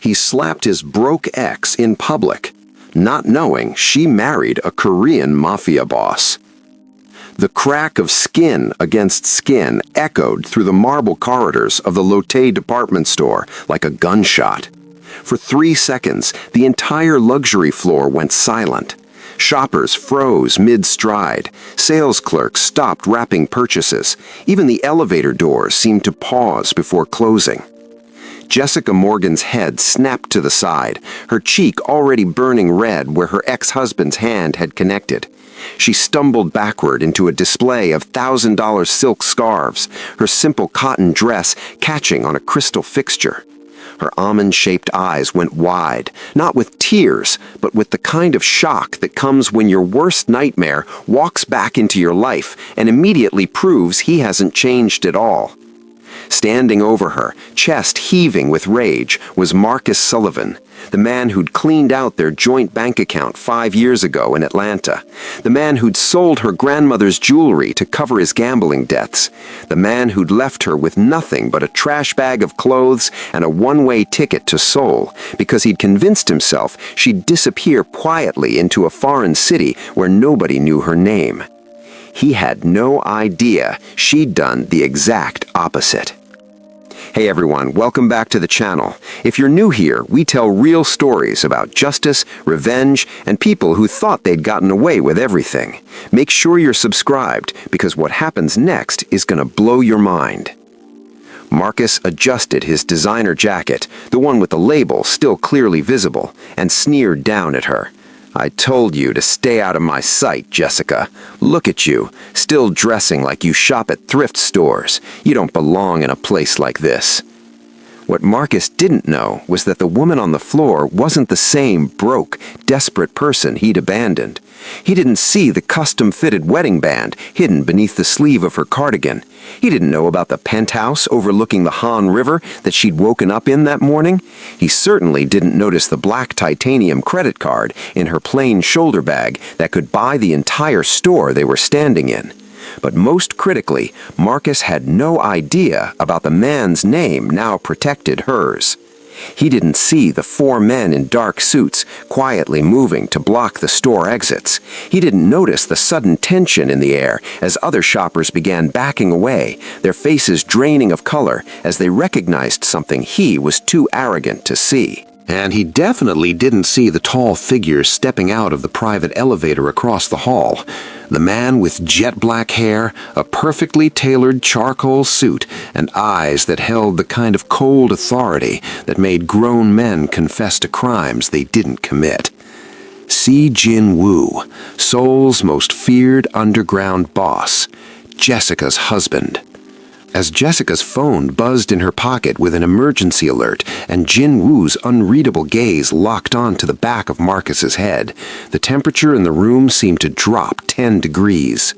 he slapped his broke ex in public, not knowing she married a Korean mafia boss. The crack of skin against skin echoed through the marble corridors of the Lotte department store like a gunshot. For 3 seconds, the entire luxury floor went silent. Shoppers froze mid-stride. Sales clerks stopped wrapping purchases. Even the elevator doors seemed to pause before closing. Jessica Morgan's head snapped to the side, her cheek already burning red where her ex-husband's hand had connected. She stumbled backward into a display of $1,000 silk scarves, her simple cotton dress catching on a crystal fixture. Her almond-shaped eyes went wide, not with tears, but with the kind of shock that comes when your worst nightmare walks back into your life and immediately proves he hasn't changed at all. Standing over her, chest heaving with rage, was Marcus Sullivan, the man who'd cleaned out their joint bank account 5 years ago in Atlanta, the man who'd sold her grandmother's jewelry to cover his gambling debts, the man who'd left her with nothing but a trash bag of clothes and a one-way ticket to Seoul because he'd convinced himself she'd disappear quietly into a foreign city where nobody knew her name. He had no idea she'd done the exact opposite. Hey everyone, welcome back to the channel. If you're new here, we tell real stories about justice, revenge, and people who thought they'd gotten away with everything. Make sure you're subscribed, because what happens next is gonna blow your mind. Marcus adjusted his designer jacket, the one with the label still clearly visible, and sneered down at her. "I told you to stay out of my sight, Jessica. Look at you, still dressing like you shop at thrift stores. You don't belong in a place like this." What Marcus didn't know was that the woman on the floor wasn't the same broke, desperate person he'd abandoned. He didn't see the custom-fitted wedding band hidden beneath the sleeve of her cardigan. He didn't know about the penthouse overlooking the Han River that she'd woken up in that morning. He certainly didn't notice the black titanium credit card in her plain shoulder bag that could buy the entire store they were standing in. But most critically, Marcus had no idea about the man's name now protected hers. He didn't see the 4 men in dark suits quietly moving to block the store exits. He didn't notice the sudden tension in the air as other shoppers began backing away, their faces draining of color as they recognized something he was too arrogant to see. And he definitely didn't see the tall figure stepping out of the private elevator across the hall. The man with jet black hair, a perfectly tailored charcoal suit, and eyes that held the kind of cold authority that made grown men confess to crimes they didn't commit. See Jin Wu, Seoul's most feared underground boss, Jessica's husband. As Jessica's phone buzzed in her pocket with an emergency alert and Jin Wu's unreadable gaze locked onto the back of Marcus's head, the temperature in the room seemed to drop 10 degrees.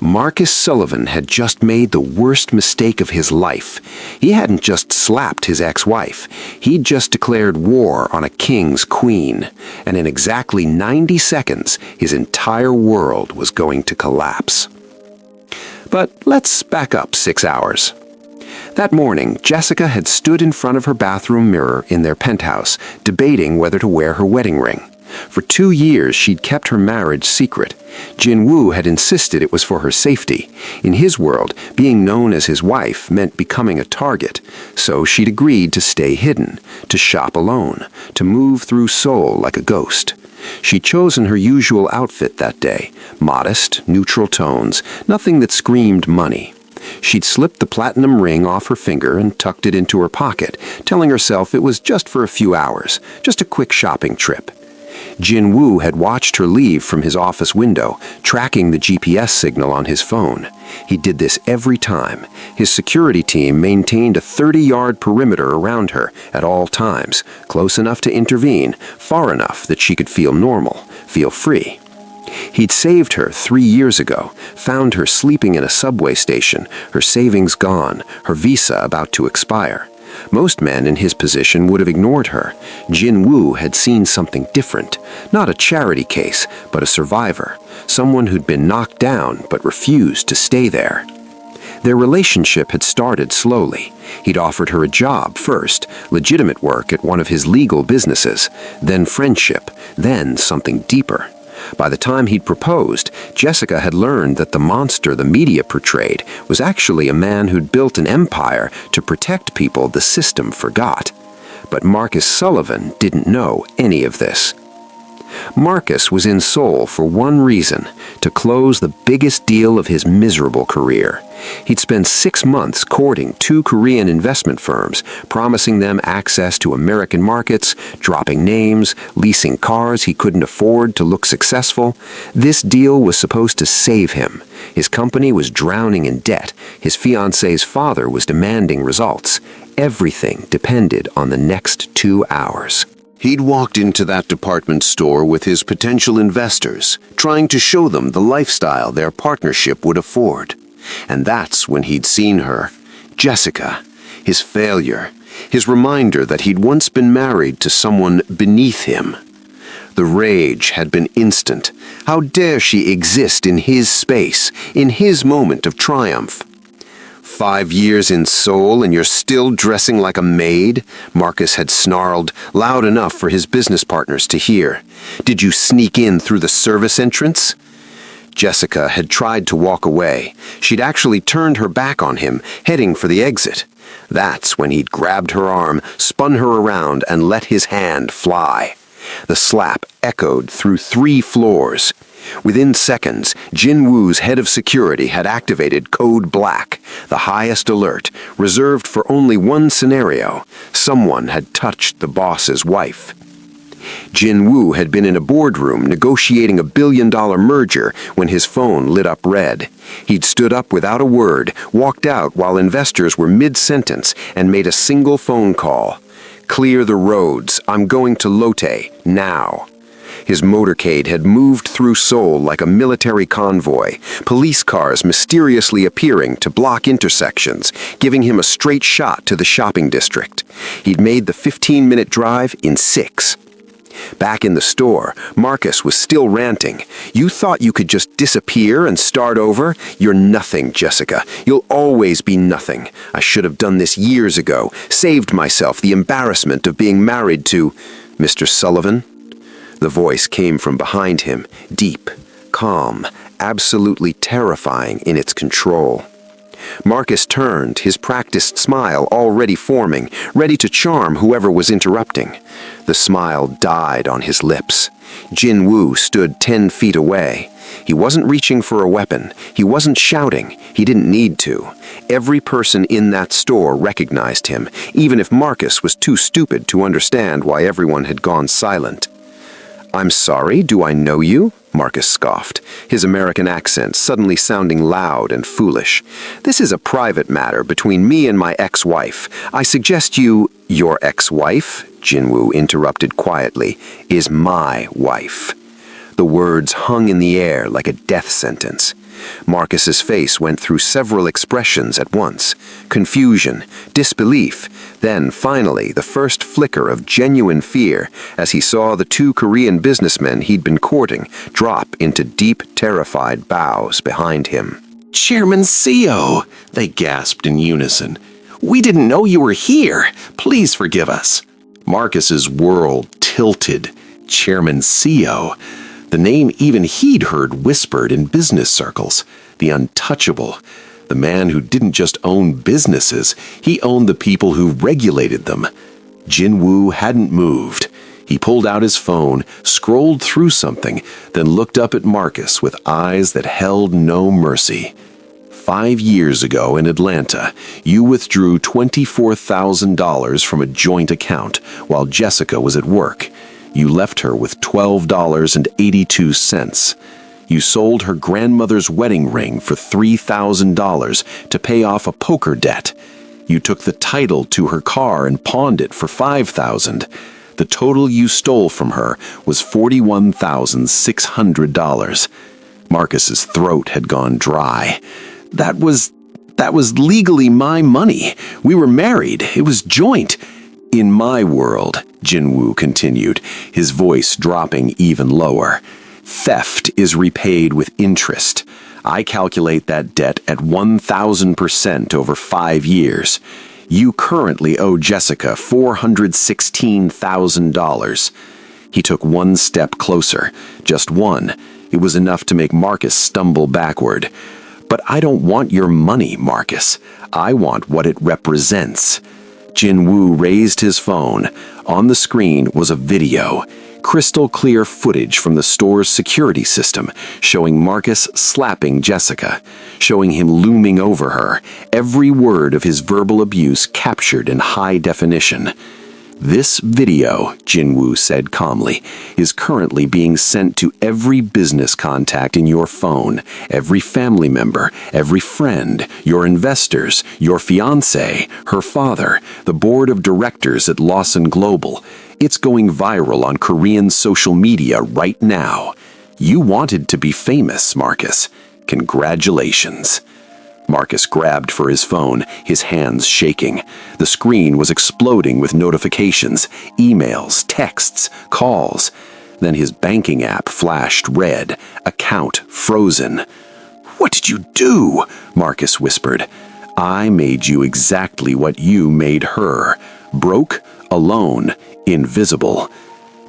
Marcus Sullivan had just made the worst mistake of his life. He hadn't just slapped his ex-wife. He'd just declared war on a king's queen. And in exactly 90 seconds, his entire world was going to collapse. But let's back up 6 hours. That morning, Jessica had stood in front of her bathroom mirror in their penthouse, debating whether to wear her wedding ring. For 2 years, she'd kept her marriage secret. Jin Wu had insisted it was for her safety. In his world, being known as his wife meant becoming a target. So she'd agreed to stay hidden, to shop alone, to move through Seoul like a ghost. She'd chosen her usual outfit that day, modest, neutral tones, nothing that screamed money. She'd slipped the platinum ring off her finger and tucked it into her pocket, telling herself it was just for a few hours, just a quick shopping trip. Jin Wu had watched her leave from his office window, tracking the GPS signal on his phone. He did this every time. His security team maintained a 30-yard perimeter around her at all times, close enough to intervene, far enough that she could feel normal, feel free. He'd saved her 3 years ago, found her sleeping in a subway station, her savings gone, her visa about to expire. Most men in his position would have ignored her. Jin Wu had seen something different. Not a charity case, but a survivor. Someone who'd been knocked down but refused to stay there. Their relationship had started slowly. He'd offered her a job first, legitimate work at one of his legal businesses, then friendship, then something deeper. By the time he'd proposed, Jessica had learned that the monster the media portrayed was actually a man who'd built an empire to protect people the system forgot. But Marcus Sullivan didn't know any of this. Marcus was in Seoul for one reason: to close the biggest deal of his miserable career. He'd spent 6 months courting 2 Korean investment firms, promising them access to American markets, dropping names, leasing cars he couldn't afford to look successful. This deal was supposed to save him. His company was drowning in debt. His fiancée's father was demanding results. Everything depended on the next 2 hours. He'd walked into that department store with his potential investors, trying to show them the lifestyle their partnership would afford. And that's when he'd seen her, Jessica, his failure, his reminder that he'd once been married to someone beneath him. The rage had been instant. How dare she exist in his space, in his moment of triumph? 5 years in Seoul and you're still dressing like a maid? Marcus had snarled, loud enough for his business partners to hear. Did you sneak in through the service entrance? Jessica had tried to walk away. She'd actually turned her back on him, heading for the exit. That's when he'd grabbed her arm, spun her around, and let his hand fly. The slap echoed through 3 floors. Within seconds, Jin Wu's head of security had activated Code Black, the highest alert, reserved for only one scenario: someone had touched the boss's wife. Jin Wu had been in a boardroom negotiating a billion-dollar merger when his phone lit up red. He'd stood up without a word, walked out while investors were mid-sentence, and made a single phone call. "Clear the roads. I'm going to Lotte, now." His motorcade had moved through Seoul like a military convoy, police cars mysteriously appearing to block intersections, giving him a straight shot to the shopping district. He'd made the 15-minute drive in 6. Back in the store, Marcus was still ranting. "You thought you could just disappear and start over? You're nothing, Jessica. You'll always be nothing. I should have done this years ago, saved myself the embarrassment of being married to Mr. Sullivan." The voice came from behind him, deep, calm, absolutely terrifying in its control. Marcus turned, his practiced smile already forming, ready to charm whoever was interrupting. The smile died on his lips. Jin Wu stood 10 feet away. He wasn't reaching for a weapon. He wasn't shouting. He didn't need to. Every person in that store recognized him, even if Marcus was too stupid to understand why everyone had gone silent. "I'm sorry, do I know you?" Marcus scoffed, his American accent suddenly sounding loud and foolish. "This is a private matter between me and my ex-wife. I suggest you—" "Your ex-wife," Jin Wu interrupted quietly, "is my wife." The words hung in the air like a death sentence. Marcus's face went through several expressions at once: confusion, disbelief, then finally the first flicker of genuine fear as he saw the 2 Korean businessmen he'd been courting drop into deep, terrified bows behind him. "Chairman Seo," they gasped in unison. "We didn't know you were here. Please forgive us." Marcus's world tilted. Chairman Seo. The name even he'd heard whispered in business circles. The untouchable. The man who didn't just own businesses, he owned the people who regulated them. Jin Wu hadn't moved. He pulled out his phone, scrolled through something, then looked up at Marcus with eyes that held no mercy. 5 years ago in Atlanta, you withdrew $24,000 from a joint account while Jessica was at work. You left her with $12.82. You sold her grandmother's wedding ring for $3,000 to pay off a poker debt. You took the title to her car and pawned it for $5,000. The total you stole from her was $41,600. Marcus's throat had gone dry. That was legally my money. We were married. It was joint. "In my world," Jin Wu continued, his voice dropping even lower, "theft is repaid with interest. I calculate that debt at 1,000% over 5 years. You currently owe Jessica $416,000. He took one step closer, just one. It was enough to make Marcus stumble backward. But I don't want your money, Marcus. I want what it represents. Jin Wu raised his phone. On the screen was a video. Crystal clear footage from the store's security system, showing Marcus slapping Jessica, showing him looming over her, every word of his verbal abuse captured in high definition. This video, Jin Wu said calmly, is currently being sent to every business contact in your phone, every family member, every friend, your investors, your fiancé, her father, the board of directors at Lawson Global. It's going viral on Korean social media right now. You wanted to be famous, Marcus. Congratulations. Marcus grabbed for his phone, his hands shaking. The screen was exploding with notifications, emails, texts, calls. Then his banking app flashed red, account frozen. "What did you do?" Marcus whispered. "I made you exactly what you made her. Broke, alone, invisible."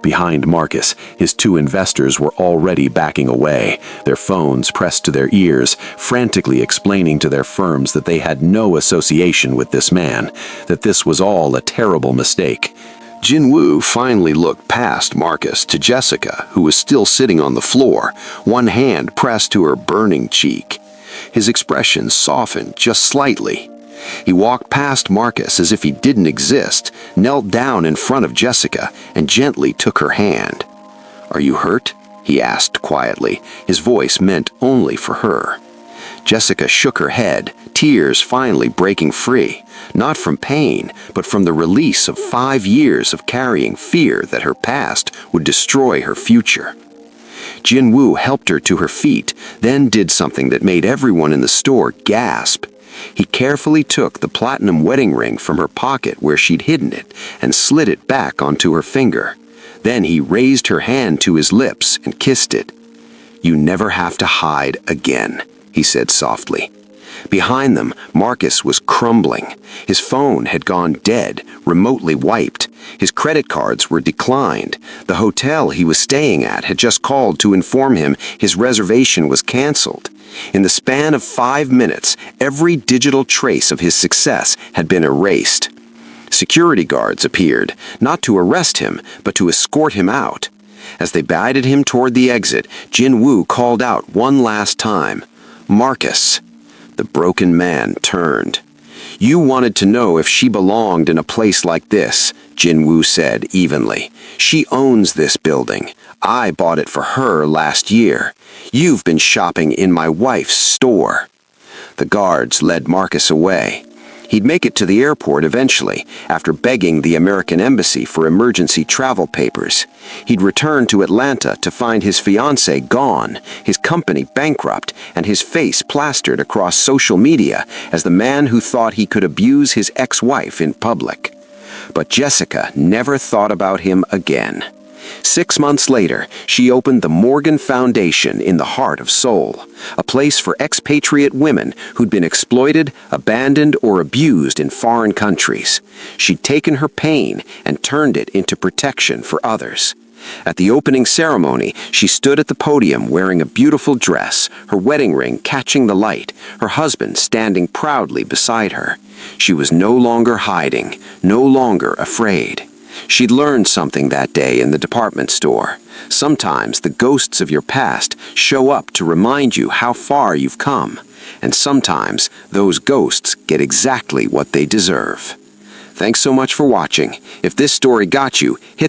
Behind Marcus, his two investors were already backing away, their phones pressed to their ears, frantically explaining to their firms that they had no association with this man, that this was all a terrible mistake. Jin Wu finally looked past Marcus to Jessica, who was still sitting on the floor, one hand pressed to her burning cheek. His expression softened just slightly. He walked past Marcus as if he didn't exist, knelt down in front of Jessica, and gently took her hand. "Are you hurt?" he asked quietly, his voice meant only for her. Jessica shook her head, tears finally breaking free, not from pain, but from the release of 5 years of carrying fear that her past would destroy her future. Jin Wu helped her to her feet, then did something that made everyone in the store gasp. He carefully took the platinum wedding ring from her pocket where she'd hidden it and slid it back onto her finger. Then he raised her hand to his lips and kissed it. "You never have to hide again," he said softly. Behind them, Marcus was crumbling. His phone had gone dead, remotely wiped. His credit cards were declined. The hotel he was staying at had just called to inform him his reservation was canceled. In the span of 5 minutes, every digital trace of his success had been erased. Security guards appeared, not to arrest him, but to escort him out. As they guided him toward the exit, Jin Wu called out one last time, "Marcus." The broken man turned. "You wanted to know if she belonged in a place like this," Jin Wu said evenly. "She owns this building. I bought it for her last year. You've been shopping in my wife's store." The guards led Marcus away. He'd make it to the airport eventually, after begging the American embassy for emergency travel papers. He'd return to Atlanta to find his fiancée gone, his company bankrupt, and his face plastered across social media as the man who thought he could abuse his ex-wife in public. But Jessica never thought about him again. 6 months later, she opened the Morgan Foundation in the heart of Seoul, a place for expatriate women who'd been exploited, abandoned, or abused in foreign countries. She'd taken her pain and turned it into protection for others. At the opening ceremony, she stood at the podium wearing a beautiful dress, her wedding ring catching the light, her husband standing proudly beside her. She was no longer hiding, no longer afraid. She'd learned something that day in the department store. Sometimes the ghosts of your past show up to remind you how far you've come, and sometimes those ghosts get exactly what they deserve. Thanks so much for watching. If this story got you, hit